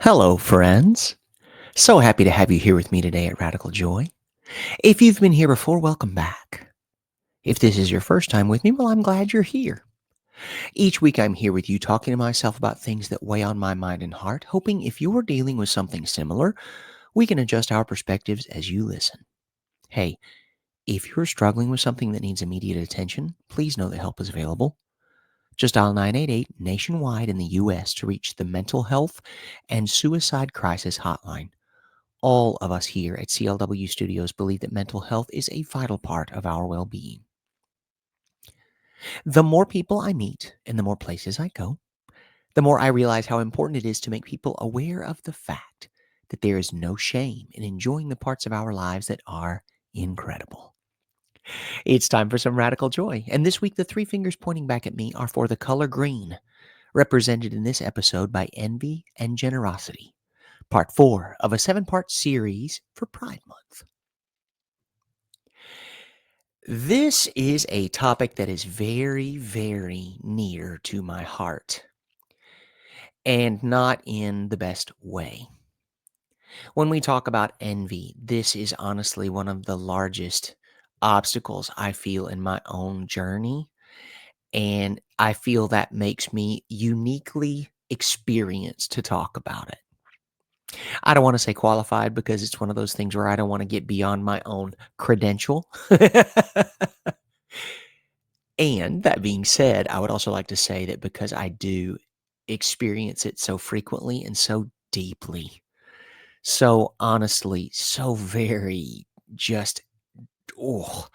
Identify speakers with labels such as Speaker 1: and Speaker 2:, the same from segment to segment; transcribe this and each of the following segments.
Speaker 1: Hello, friends. So happy to have you here with me today at Radical Joy. If you've been here before, welcome back. If this is your first time with me, well, I'm glad you're here. Each week, I'm here with you talking to myself about things that weigh on my mind and heart, hoping if you're dealing with something similar, we can adjust our perspectives as you listen. Hey, if you're struggling with something that needs immediate attention, please know that help is available. Just dial 988 nationwide in the U.S. to reach the Mental Health and Suicide Crisis Hotline. All of us here at CLW Studios believe that mental health is a vital part of our well being. The more people I meet and the more places I go, the more I realize how important it is to make people aware of the fact that there is no shame in enjoying the parts of our lives that are incredible. It's time for some radical joy. And this week, the three fingers pointing back at me are for the color green, represented in this episode by envy and generosity, part 4 of a 7-part series for Pride Month. This is a topic that is very, very near to my heart, and not in the best way. When we talk about envy, this is honestly one of the largest obstacles I feel in my own journey, and I feel that makes me uniquely experienced to talk about it. I don't want to say qualified because it's one of those things where I don't want to get beyond my own credential. And that being said, I would also like to say that because I do experience it so frequently and so deeply, so honestly, so very just, oh,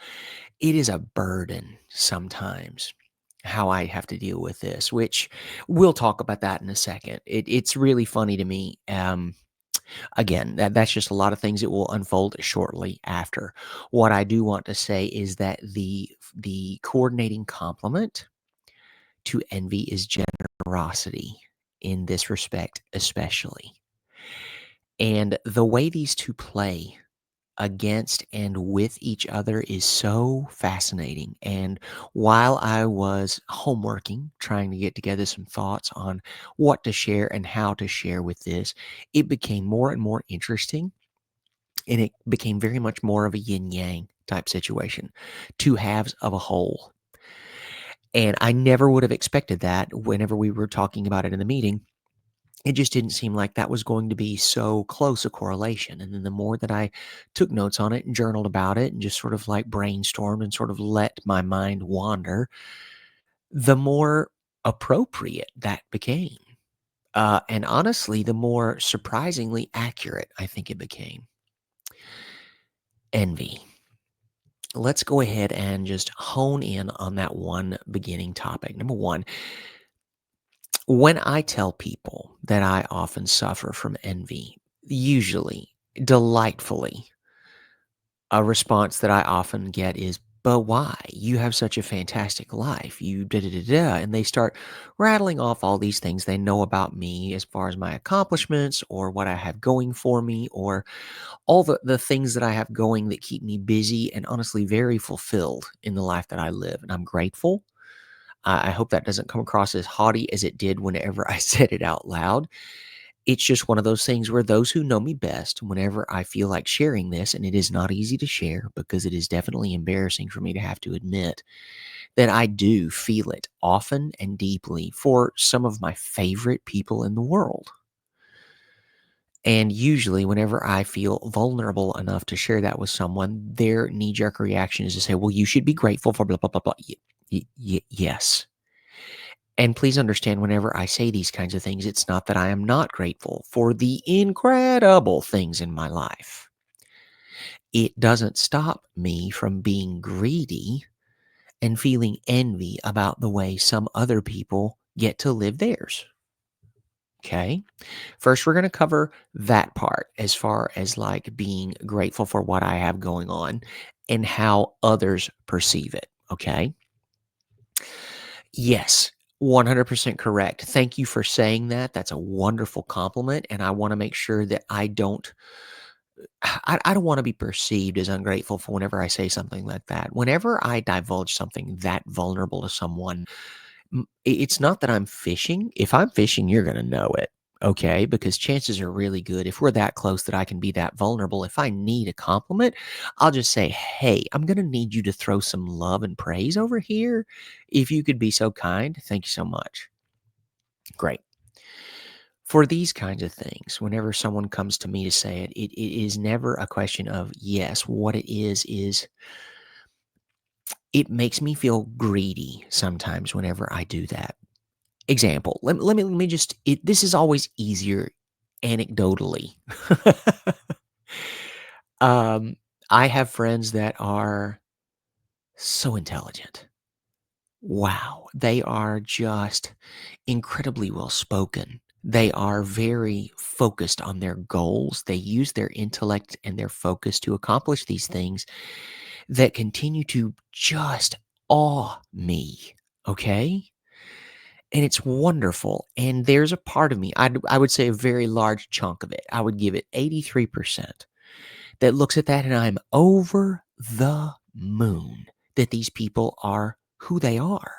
Speaker 1: it is a burden sometimes how I have to deal with this, which we'll talk about that in a second. It's really funny to me. Again, that's just a lot of things that will unfold shortly after. What I do want to say is that the coordinating complement to envy is generosity in this respect, especially. And the way these two play against and with each other is so fascinating. And while I was homeworking, trying to get together some thoughts on what to share and how to share with this, it became more and more interesting. And it became very much more of a yin yang type situation, two halves of a whole. And I never would have expected that whenever we were talking about it in the meeting. It just didn't seem like that was going to be so close a correlation. And then the more that I took notes on it and journaled about it and just sort of like brainstormed and sort of let my mind wander, the more appropriate that became. And honestly, the more surprisingly accurate I think it became. Envy. Let's go ahead and just hone in on that one beginning topic. Number one, when I tell people that I often suffer from envy, usually, delightfully, a response that I often get is, but why? You have such a fantastic life. You da da da da. And they start rattling off all these things they know about me as far as my accomplishments or what I have going for me or all the things that I have going that keep me busy and honestly very fulfilled in the life that I live. And I'm grateful. I hope that doesn't come across as haughty as it did whenever I said it out loud. It's just one of those things where those who know me best, whenever I feel like sharing this, and it is not easy to share because it is definitely embarrassing for me to have to admit that I do feel it often and deeply for some of my favorite people in the world. And usually, whenever I feel vulnerable enough to share that with someone, their knee jerk reaction is to say, well, you should be grateful for blah, blah, blah, blah. Yes. And please understand, whenever I say these kinds of things, it's not that I am not grateful for the incredible things in my life. It doesn't stop me from being greedy and feeling envy about the way some other people get to live theirs. Okay. First, we're going to cover that part as far as like being grateful for what I have going on and how others perceive it. Okay. Yes, 100% correct. Thank you for saying that. That's a wonderful compliment, and I wanna make sure that I don't wanna be perceived as ungrateful for whenever I say something like that. Whenever I divulge something that vulnerable to someone, it's not that I'm fishing. If I'm fishing, you're gonna know it. Okay, because chances are really good if we're that close that I can be that vulnerable. If I need a compliment, I'll just say, "Hey, I'm going to need you to throw some love and praise over here. If you could be so kind, thank you so much." Great. For these kinds of things, whenever someone comes to me to say it, it is never a question of yes. What it is it makes me feel greedy sometimes whenever I do that. Example, let me just this is always easier anecdotally. um, I have friends that are so intelligent. Wow, they are just incredibly well spoken. They are very focused on their goals. They use their intellect and their focus to accomplish these things that continue to just awe me. Okay? And it's wonderful. And there's a part of me, I would say a very large chunk of it, I would give it 83%, that looks at that and I'm over the moon that these people are who they are.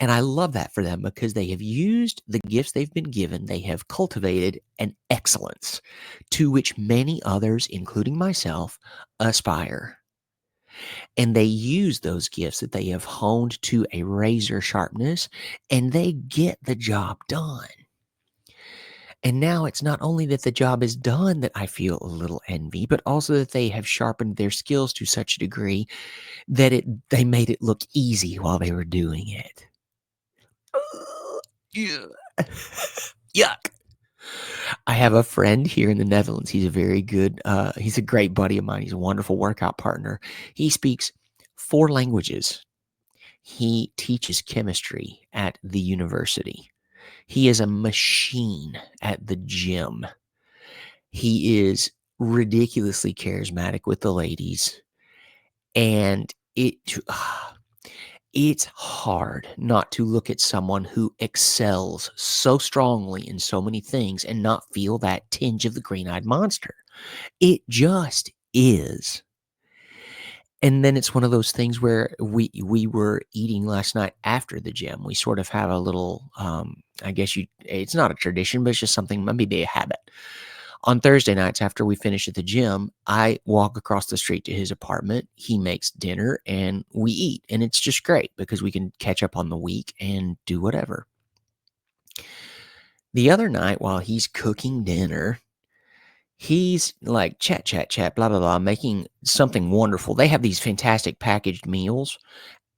Speaker 1: And I love that for them because they have used the gifts they've been given. They have cultivated an excellence to which many others, including myself, aspire. And they use those gifts that they have honed to a razor sharpness and they get the job done. And now it's not only that the job is done that I feel a little envy, but also that they have sharpened their skills to such a degree that they made it look easy while they were doing it. Ugh, yeah. Yuck. I have a friend here in the Netherlands. He's a very good, he's a great buddy of mine. He's a wonderful workout partner. He speaks 4 languages. He teaches chemistry at the university. He is a machine at the gym. He is ridiculously charismatic with the ladies, and it's hard not to look at someone who excels so strongly in so many things and not feel that tinge of the green-eyed monster. It just is. And then it's one of those things where we were eating last night after the gym. We sort of have a little, I guess it's not a tradition, but it's just something, maybe a habit. On Thursday nights after we finish at the gym, I walk across the street to his apartment. He makes dinner and we eat. And it's just great because we can catch up on the week and do whatever. The other night while he's cooking dinner, he's like chat, chat, chat, blah, blah, blah, making something wonderful. They have these fantastic packaged meals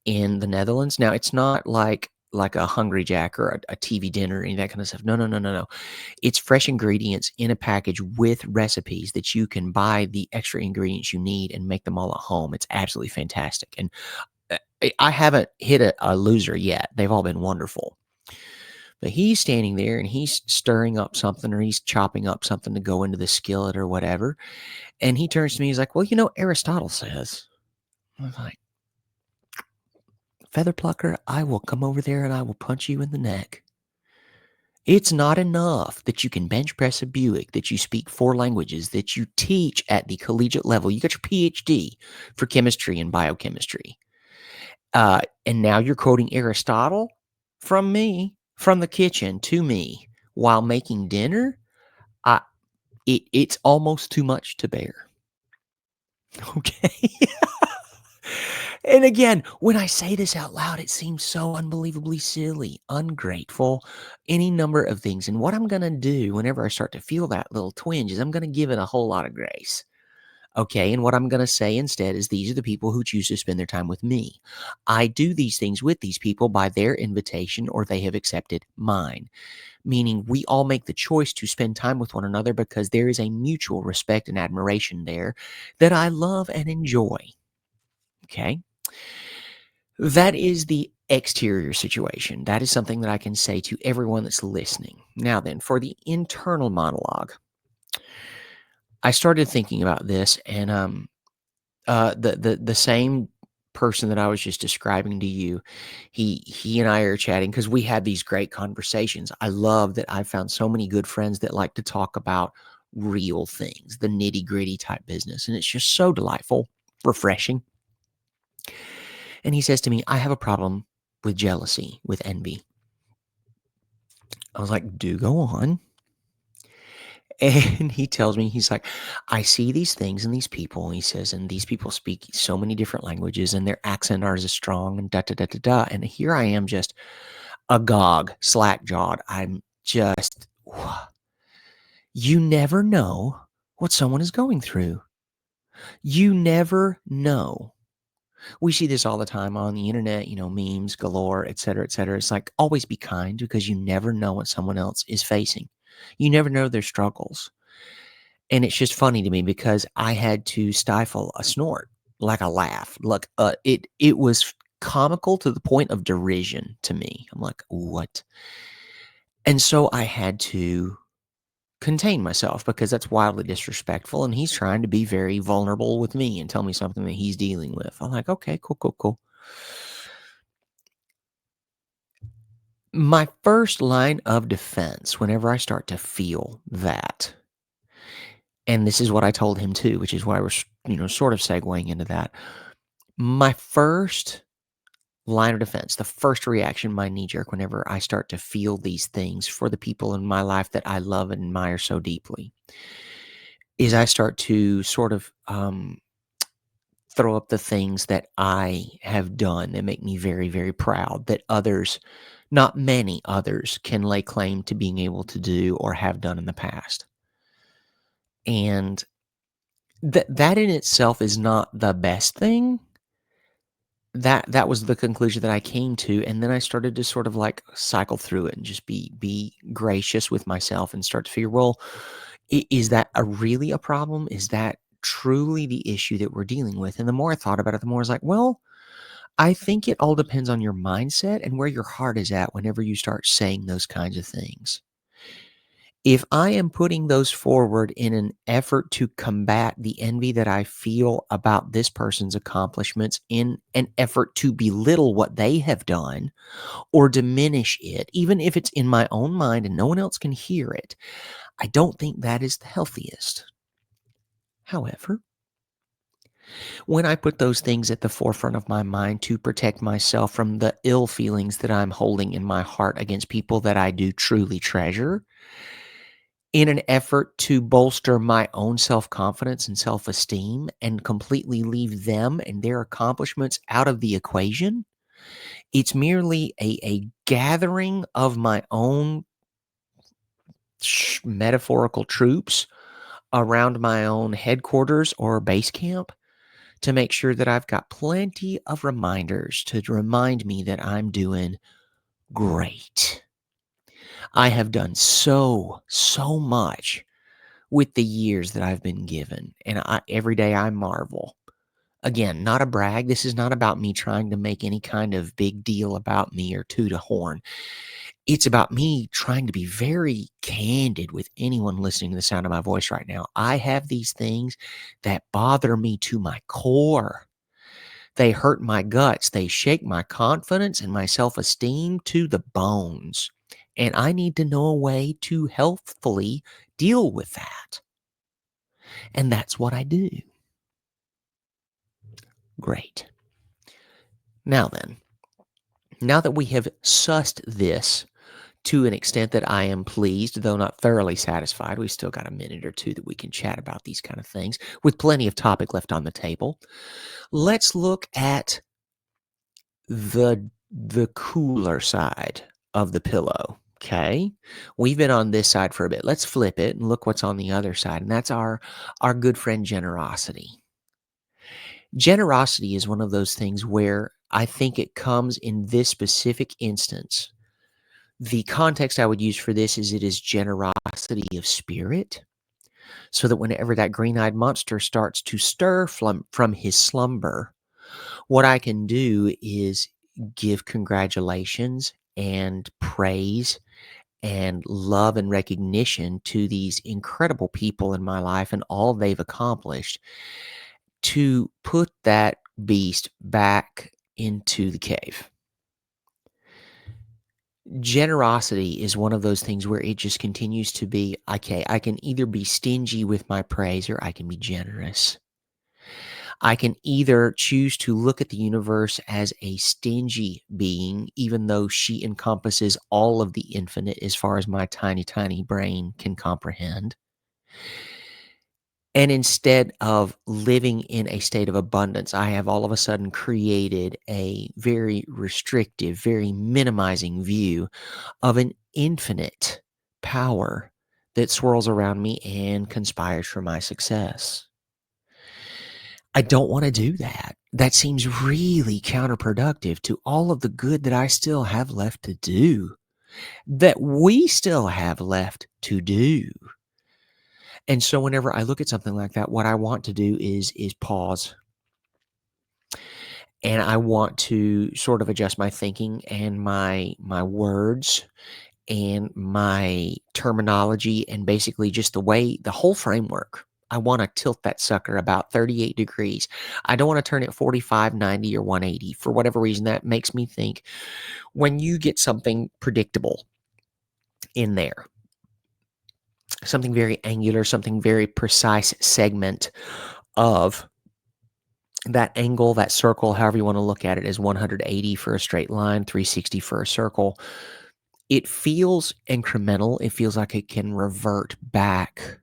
Speaker 1: in the Netherlands. Now, it's not like a Hungry Jack or a TV dinner or any of that kind of stuff. No, no, no, no, no. It's fresh ingredients in a package with recipes that you can buy the extra ingredients you need and make them all at home. It's absolutely fantastic. And I haven't hit a loser yet. They've all been wonderful. But he's standing there and he's stirring up something or he's chopping up something to go into the skillet or whatever. And he turns to me, he's like, "Well, Aristotle says." I was like, "Feather plucker, I will come over there and I will punch you in the neck. It's not enough that you can bench press a Buick, that you speak 4 languages, that you teach at the collegiate level. You got your PhD for chemistry and biochemistry. And now you're quoting Aristotle from me, from the kitchen to me while making dinner. I, it's almost too much to bear." Okay. And again, when I say this out loud, it seems so unbelievably silly, ungrateful, any number of things. And what I'm going to do whenever I start to feel that little twinge is I'm going to give it a whole lot of grace. Okay. And what I'm going to say instead is these are the people who choose to spend their time with me. I do these things with these people by their invitation or they have accepted mine, meaning we all make the choice to spend time with one another because there is a mutual respect and admiration there that I love and enjoy. Okay. That is the exterior situation. That is something that I can say to everyone that's listening. Now then, for the internal monologue, I started thinking about this, and the same person that I was just describing to you, he and I are chatting because we had these great conversations. I love that I found so many good friends that like to talk about real things, the nitty gritty type business, and it's just so delightful, refreshing. And he says to me, "I have a problem with jealousy, with envy." I was like, "Do go on." And he tells me, he's like, "I see these things in these people," he says, "and these people speak so many different languages, and their accent are as strong and da da da da da." And here I am, just agog, slack jawed. I'm just, you never know what someone is going through. You never know. We see this all the time on the internet, memes galore, et cetera, et cetera. It's like, always be kind because you never know what someone else is facing. You never know their struggles. And it's just funny to me because I had to stifle a snort, like a laugh. Like, it was comical to the point of derision to me. I'm like, "What?" And so I had to contain myself because that's wildly disrespectful, and he's trying to be very vulnerable with me and tell me something that he's dealing with. I'm like, "Okay, cool, cool, cool." My first line of defense whenever I start to feel that, and this is what I told him too, which is why we're, sort of segueing into that. My first line of defense, the first reaction, my knee jerk, whenever I start to feel these things for the people in my life that I love and admire so deeply, is I start to sort of throw up the things that I have done that make me very, very proud, that others, not many others, can lay claim to being able to do or have done in the past. And that in itself is not the best thing. That was the conclusion that I came to, and then I started to sort of, like, cycle through it and just be gracious with myself and start to figure, well, is that really a problem? Is that truly the issue that we're dealing with? And the more I thought about it, the more I was like, well, I think it all depends on your mindset and where your heart is at whenever you start saying those kinds of things. If I am putting those forward in an effort to combat the envy that I feel about this person's accomplishments, in an effort to belittle what they have done or diminish it, even if it's in my own mind and no one else can hear it, I don't think that is the healthiest. However, when I put those things at the forefront of my mind to protect myself from the ill feelings that I'm holding in my heart against people that I do truly treasure, in an effort to bolster my own self-confidence and self-esteem and completely leave them and their accomplishments out of the equation, it's merely a gathering of my own metaphorical troops around my own headquarters or base camp to make sure that I've got plenty of reminders to remind me that I'm doing great. I have done so much with the years that I've been given, and every day I marvel. Again, not a brag. This is not about me trying to make any kind of big deal about me or toot a horn. It's about me trying to be very candid with anyone listening to the sound of my voice right now. I have these things that bother me to my core. They hurt my guts. They shake my confidence and my self-esteem to the bones. And I need to know a way to healthfully deal with that. And that's what I do. Great. Now then, now that we have sussed this to an extent that I am pleased, though not thoroughly satisfied, we've still got a minute or two that we can chat about these kind of things with plenty of topic left on the table. Let's look at the cooler side of the pillow. Okay. We've been on this side for a bit. Let's flip it and look what's on the other side. And that's our good friend generosity. Generosity is one of those things where I think it comes in this specific instance. The context I would use for this is it is generosity of spirit, so that whenever that green-eyed monster starts to stir from his slumber, what I can do is give congratulations and praise and love and recognition to these incredible people in my life and all they've accomplished to put that beast back into the cave. Generosity is one of those things where it just continues to be, okay, I can either be stingy with my praise or I can be generous. I can either choose to look at the universe as a stingy being, even though she encompasses all of the infinite as far as my tiny, tiny brain can comprehend. And instead of living in a state of abundance, I have all of a sudden created a very restrictive, very minimizing view of an infinite power that swirls around me and conspires for my success. I don't wanna do that. That seems really counterproductive to all of the good that I still have left to do, that we still have left to do. And so whenever I look at something like that, what I want to do is pause, and I want to sort of adjust my thinking and my words and my terminology and basically just the whole framework. I wanna tilt that sucker about 38 degrees. I don't wanna turn it 45, 90, or 180. For whatever reason, that makes me think when you get something predictable in there, something very angular, something very precise segment of that angle, that circle, however you wanna look at it, is 180 for a straight line, 360 for a circle. It feels incremental. It feels like it can revert back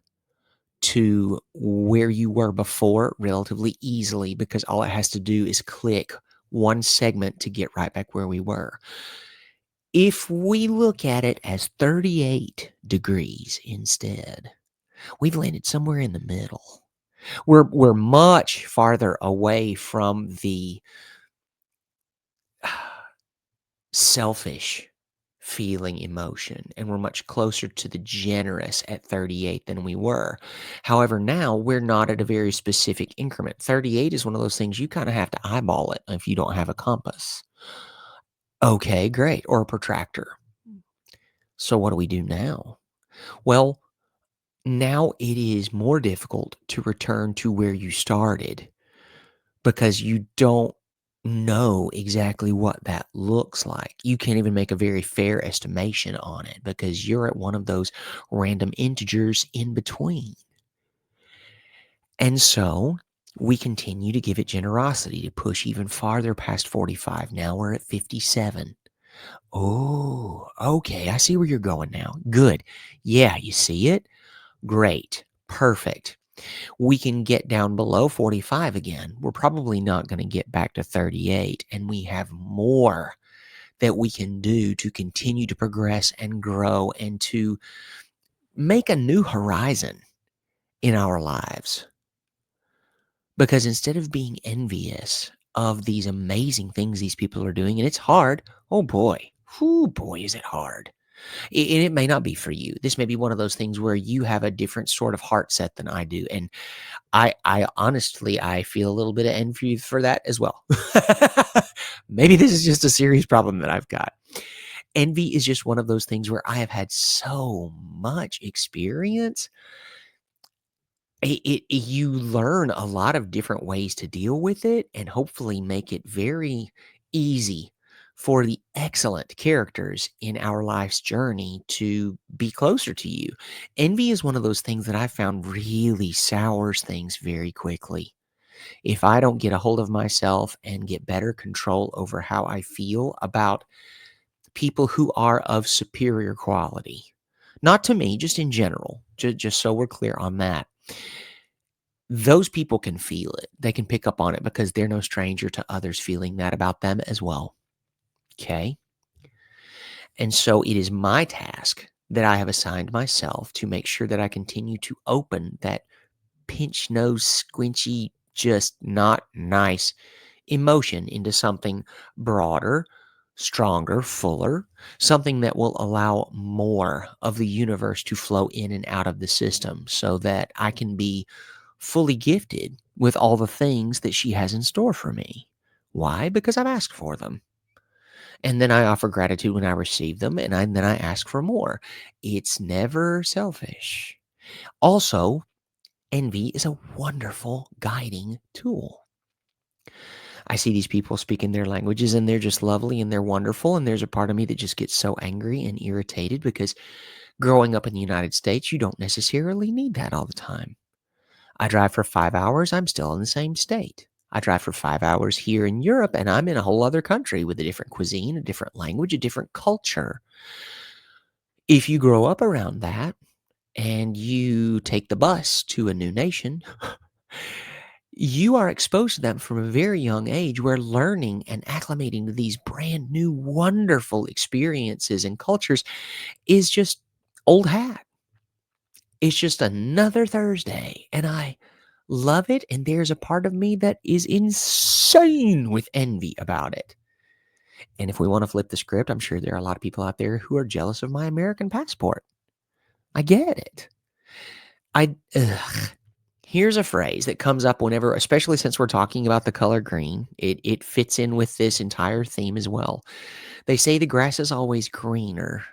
Speaker 1: to where you were before relatively easily because all it has to do is click one segment to get right back where we were. If we look at it as 38 degrees instead, we've landed somewhere in the middle. We're much farther away from the selfish feeling emotion, and we're much closer to the generous at 38 than we were. However, now we're not at a very specific increment. 38 is one of those things you kind of have to eyeball it if you don't have a compass. Okay, great. Or a protractor. So what do we do now? Well, now it is more difficult to return to where you started because you don't know exactly what that looks like. You can't even make a very fair estimation on it because you're at one of those random integers in between. And so we continue to give it generosity to push even farther past 45. Now we're at 57. Oh, okay. I see where you're going now. Good. Yeah, you see it? Great. Perfect. We can get down below 45 again. We're probably not going to get back to 38, and we have more that we can do to continue to progress and grow and to make a new horizon in our lives. Because instead of being envious of these amazing things these people are doing, and it's hard, oh boy, is it hard. And it may not be for you. This may be one of those things where you have a different sort of heart set than I do. And I honestly, I feel a little bit of envy for that as well. Maybe this is just a serious problem that I've got. Envy is just one of those things where I have had so much experience. You learn a lot of different ways to deal with it and hopefully make it very easy for the excellent characters in our life's journey to be closer to you. Envy is one of those things that I found really sours things very quickly. If I don't get a hold of myself and get better control over how I feel about people who are of superior quality, not to me, just in general, just so we're clear on that, those people can feel it. They can pick up on it because they're no stranger to others feeling that about them as well. Okay. And so it is my task that I have assigned myself to make sure that I continue to open that pinch nose, squinchy, just not nice emotion into something broader, stronger, fuller, something that will allow more of the universe to flow in and out of the system so that I can be fully gifted with all the things that she has in store for me. Why? Because I've asked for them. And then I offer gratitude when I receive them, and then I ask for more. It's never selfish. Also, envy is a wonderful guiding tool. I see these people speaking their languages and they're just lovely and they're wonderful. And there's a part of me that just gets so angry and irritated because growing up in the United States, you don't necessarily need that all the time. I drive for 5 hours, I'm still in the same state. I drive for 5 hours here in Europe, and I'm in a whole other country with a different cuisine, a different language, a different culture. If you grow up around that and you take the bus to a new nation, you are exposed to them from a very young age where learning and acclimating to these brand new, wonderful experiences and cultures is just old hat. It's just another Thursday, and I love it, and there's a part of me that is insane with envy about it. And if we wanna flip the script, I'm sure there are a lot of people out there who are jealous of my American passport. I get it. I ugh. Here's a phrase that comes up whenever, especially since we're talking about the color green, it fits in with this entire theme as well. They say the grass is always greener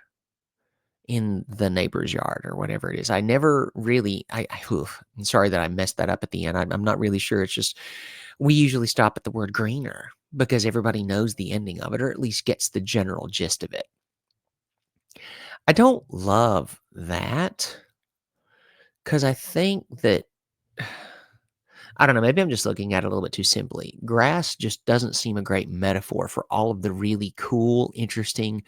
Speaker 1: in the neighbor's yard or whatever it is. I never really I'm sorry that I messed that up at the end. I'm not really sure. It's just we usually stop at the word greener because everybody knows the ending of it, or at least gets the general gist of it. I don't love that because I think that I don't know, maybe I'm just looking at it a little bit too simply. Grass just doesn't seem a great metaphor for all of the really cool, interesting,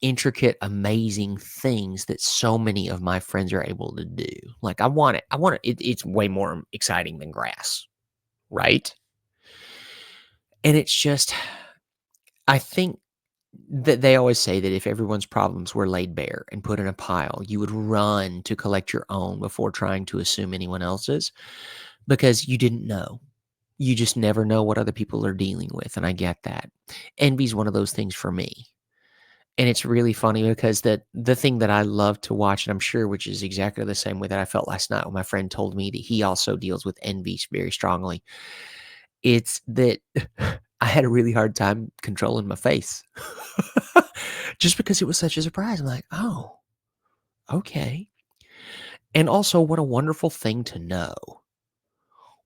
Speaker 1: intricate, amazing things that so many of my friends are able to do. Like, I want it. It's way more exciting than grass, right? And it's just, I think that they always say that if everyone's problems were laid bare and put in a pile, you would run to collect your own before trying to assume anyone else's because you didn't know. You just never know what other people are dealing with, and I get that. Envy's one of those things for me. And it's really funny because the thing that I love to watch, and I'm sure which is exactly the same way that I felt last night when my friend told me that he also deals with envy very strongly. It's that I had a really hard time controlling my face. Just because it was such a surprise. I'm like, "Oh, okay." And also, what a wonderful thing to know.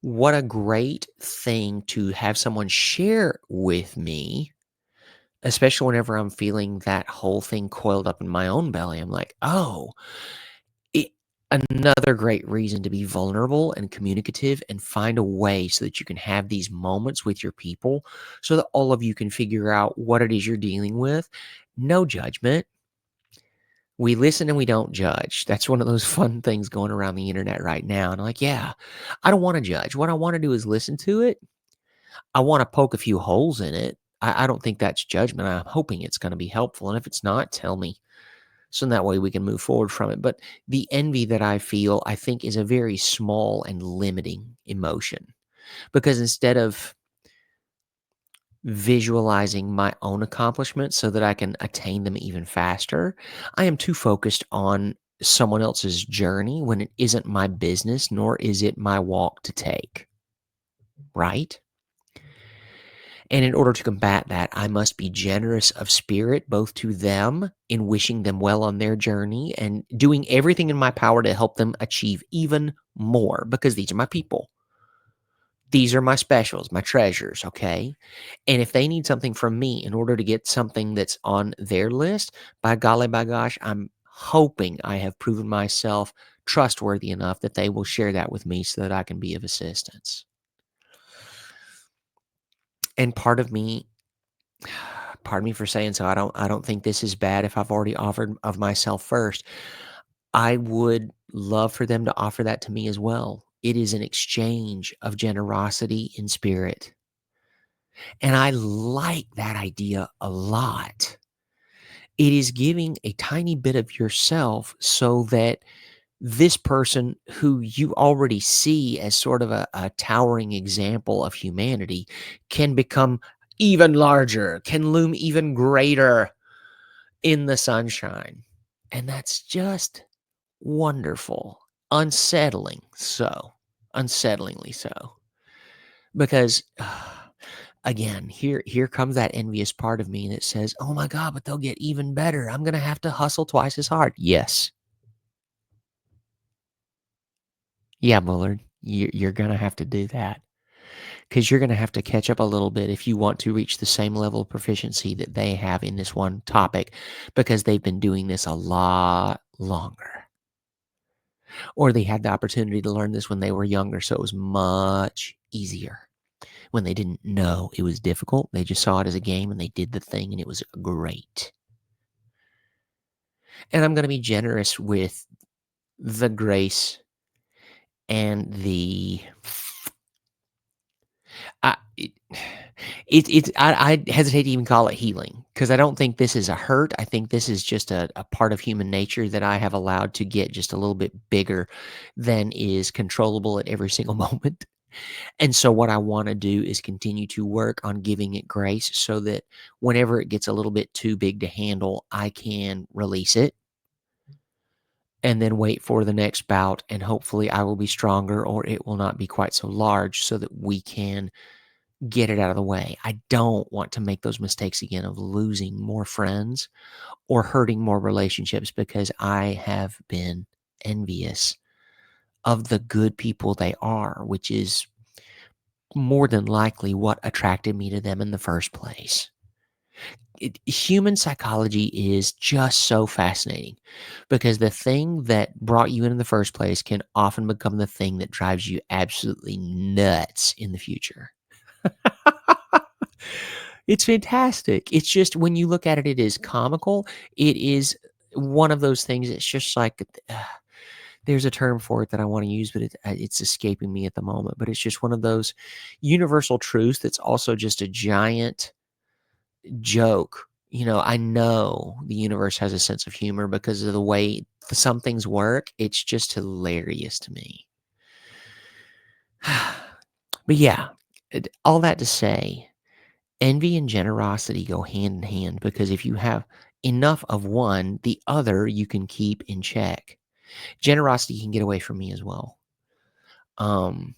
Speaker 1: What a great thing to have someone share with me, especially whenever I'm feeling that whole thing coiled up in my own belly. I'm like, "Oh, it another great reason to be vulnerable and communicative and find a way so that you can have these moments with your people so that all of you can figure out what it is you're dealing with. No judgment. We listen and we don't judge. That's one of those fun things going around the internet right now. And I'm like, yeah, I don't want to judge. What I want to do is listen to it. I want to poke a few holes in it. I don't think that's judgment. I'm hoping it's going to be helpful. And if it's not, tell me. So that way we can move forward from it. But the envy that I feel, I think, is a very small and limiting emotion because instead of visualizing my own accomplishments so that I can attain them even faster, I am too focused on someone else's journey when it isn't my business, nor is it my walk to take. Right? And in order to combat that, I must be generous of spirit, both to them in wishing them well on their journey and doing everything in my power to help them achieve even more because these are my people. These are my specials, my treasures, okay? And if they need something from me in order to get something that's on their list, by golly, by gosh, I'm hoping I have proven myself trustworthy enough that they will share that with me so that I can be of assistance. And pardon me for saying so, I don't think this is bad if I've already offered of myself first. I would love for them to offer that to me as well. It is an exchange of generosity in spirit. And I like that idea a lot. It is giving a tiny bit of yourself so that this person who you already see as sort of a towering example of humanity can become even larger, can loom even greater in the sunshine. And that's just wonderful. Unsettling so. Unsettlingly so. Because again, here comes that envious part of me that says, "Oh my god, but they'll get even better. I'm gonna have to hustle twice as hard." Yes. Yeah, Bullard. You're gonna have to do that because 'cause you're gonna have to catch up a little bit if you want to reach the same level of proficiency that they have in this one topic because they've been doing this a lot longer. or they had the opportunity to learn this when they were younger, so it was much easier. When they didn't know it was difficult, they just saw it as a game and they did the thing and it was great. And I'm gonna be generous with the grace and the I it it's I hesitate to even call it healing because I don't think this is a hurt. I think this is just a part of human nature that I have allowed to get just a little bit bigger than is controllable at every single moment. And so what I wanna do is continue to work on giving it grace so that whenever it gets a little bit too big to handle, I can release it and then wait for the next bout, and hopefully I will be stronger or it will not be quite so large so that we can get it out of the way. I don't want to make those mistakes again of losing more friends or hurting more relationships because I have been envious of the good people they are, which is more than likely what attracted me to them in the first place. Human psychology is just so fascinating because the thing that brought you in the first place can often become the thing that drives you absolutely nuts in the future. It's fantastic. It's just when you look at it, it is comical. It is one of those things. It's just like there's a term for it that I want to use, but it's escaping me at the moment. But it's just one of those universal truths that's also just a giant joke. I know the universe has a sense of humor because of the way some things work. It's just hilarious to me. But yeah, all that to say, envy and generosity go hand in hand because if you have enough of one, the other you can keep in check. Generosity can get away from me as well. Um,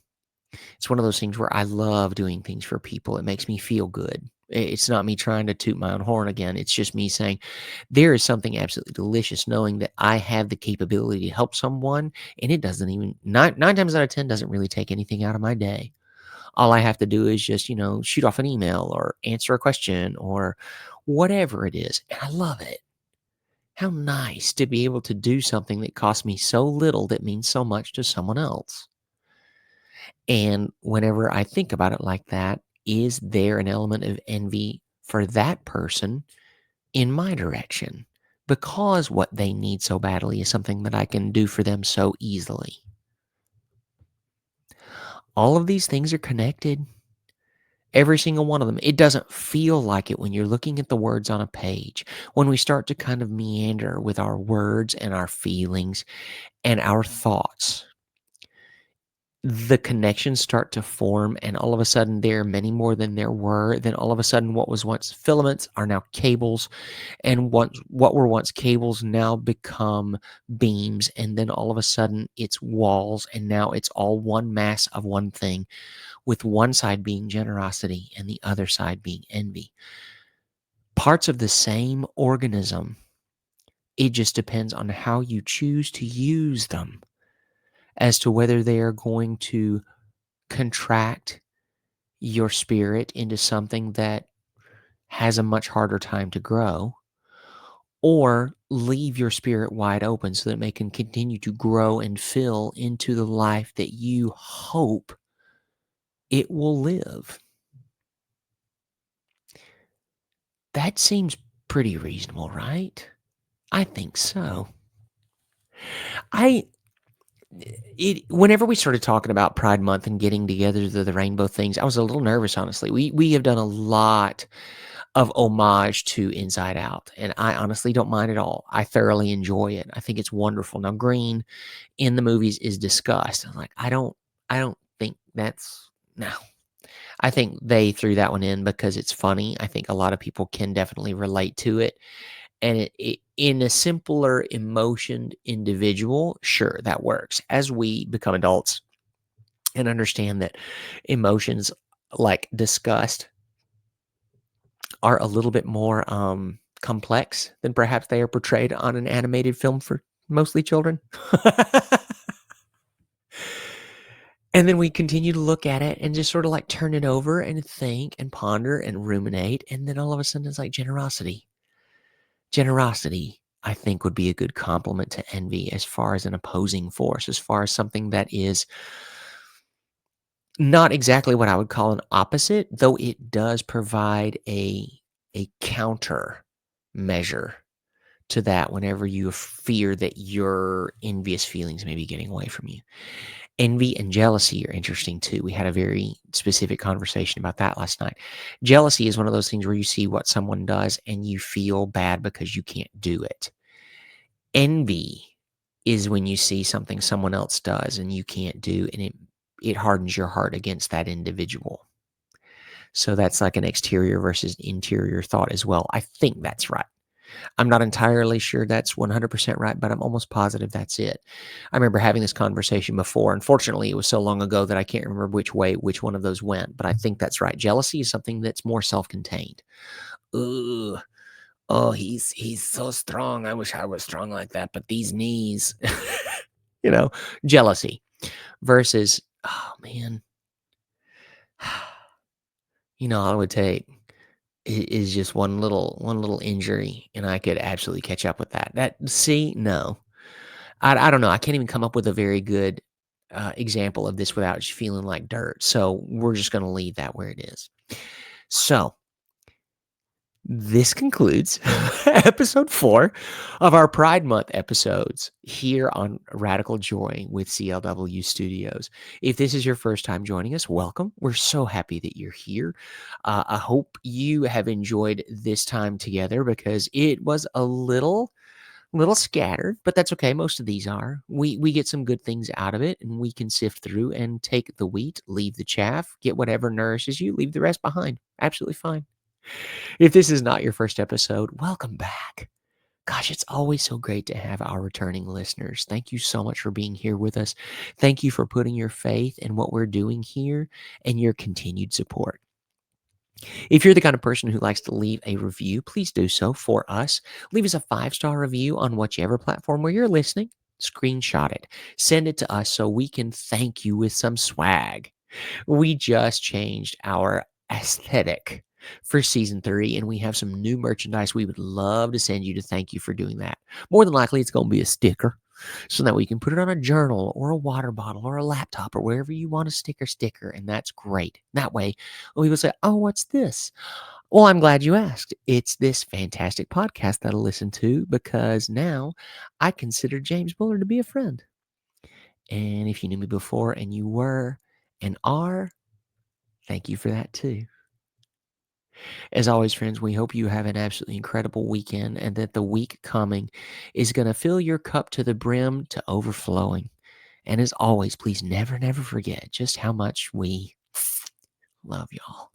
Speaker 1: it's one of those things where I love doing things for people. It makes me feel good. It's not me trying to toot my own horn again. It's just me saying there is something absolutely delicious knowing that I have the capability to help someone, and it doesn't even nine times out of 10 doesn't really take anything out of my day. All I have to do is just, shoot off an email or answer a question or whatever it is. And I love it. How nice to be able to do something that costs me so little that means so much to someone else. And whenever I think about it like that, is there an element of envy for that person in my direction? Because what they need so badly is something that I can do for them so easily. All of these things are connected. Every single one of them. It doesn't feel like it when you're looking at the words on a page. When we start to kind of meander with our words and our feelings and our thoughts, the connections start to form, and all of a sudden, there are many more than there were. Then all of a sudden, what was once filaments are now cables, and what were once cables now become beams. And then all of a sudden, it's walls, and now it's all one mass of one thing, with one side being generosity and the other side being envy. Parts of the same organism. It just depends on how you choose to use them as to whether they are going to contract your spirit into something that has a much harder time to grow, or leave your spirit wide open so that it may can continue to grow and fill into the life that you hope it will live. That seems pretty reasonable, right? I think so. I whenever we started talking about Pride Month and getting together the rainbow things, I was a little nervous, honestly. We have done a lot of homage to Inside Out, and I honestly don't mind at all. I thoroughly enjoy it. I think it's wonderful. Now, green in the movies is discussed. I'm like, I don't think that's no. I think they threw that one in because it's funny. I think a lot of people can definitely relate to it. And it in a simpler emotioned individual, sure, that works. As we become adults and understand that emotions like disgust are a little bit more complex than perhaps they are portrayed on an animated film for mostly children. And then we continue to look at it and just sort of like turn it over and think and ponder and ruminate. And then all of a sudden it's like generosity. Generosity. I think would be a good complement to envy as far as an opposing force, as far as something that is not exactly what I would call an opposite, though it does provide a counter measure to that whenever you fear that your envious feelings may be getting away from you. Envy and jealousy are interesting too. We had a very specific conversation about that last night. Jealousy is one of those things where you see what someone does and you feel bad because you can't do it. Envy is when you see something someone else does and you can't do, and it hardens your heart against that individual. So that's like an exterior versus interior thought as well. I think that's right. I'm not entirely sure that's 100% right, but I'm almost positive that's it. I remember having this conversation before. Unfortunately, it was so long ago that I can't remember which one of those went, but I think that's right. Jealousy is something that's more self-contained. Ooh, oh, he's so strong. I wish I was strong like that, but these knees, you know, jealousy versus, oh man, all it would take is just one little injury, and I could absolutely catch up with that. No, I don't know. I can't even come up with a very good example of this without just feeling like dirt. So we're just going to leave that where it is. So this concludes episode 4 of our Pride Month episodes here on Radical Joy with CLW Studios. If this is your first time joining us, welcome. We're so happy that you're here. I hope you have enjoyed this time together because it was a little scattered, but that's okay. Most of these are. We get some good things out of it, and we can sift through and take the wheat, leave the chaff, get whatever nourishes you, leave the rest behind. Absolutely fine. If this is not your first episode, welcome back. Gosh, it's always so great to have our returning listeners. Thank you so much for being here with us. Thank you for putting your faith in what we're doing here and your continued support. If you're the kind of person who likes to leave a review, please do so for us. Leave us a 5-star review on whichever platform where you're listening. Screenshot it. Send it to us so we can thank you with some swag. We just changed our aesthetic for season 3, and we have some new merchandise we would love to send you to thank you for doing that. More than likely, it's going to be a sticker so that we can put it on a journal or a water bottle or a laptop or wherever you want a sticker, and that's great. That way, when people say, oh, what's this? Well, I'm glad you asked. It's this fantastic podcast that I listen to because now I consider James Bullard to be a friend. And if you knew me before and you were and are, thank you for that too. As always, friends, we hope you have an absolutely incredible weekend and that the week coming is going to fill your cup to the brim to overflowing. And as always, please never, never forget just how much we love y'all.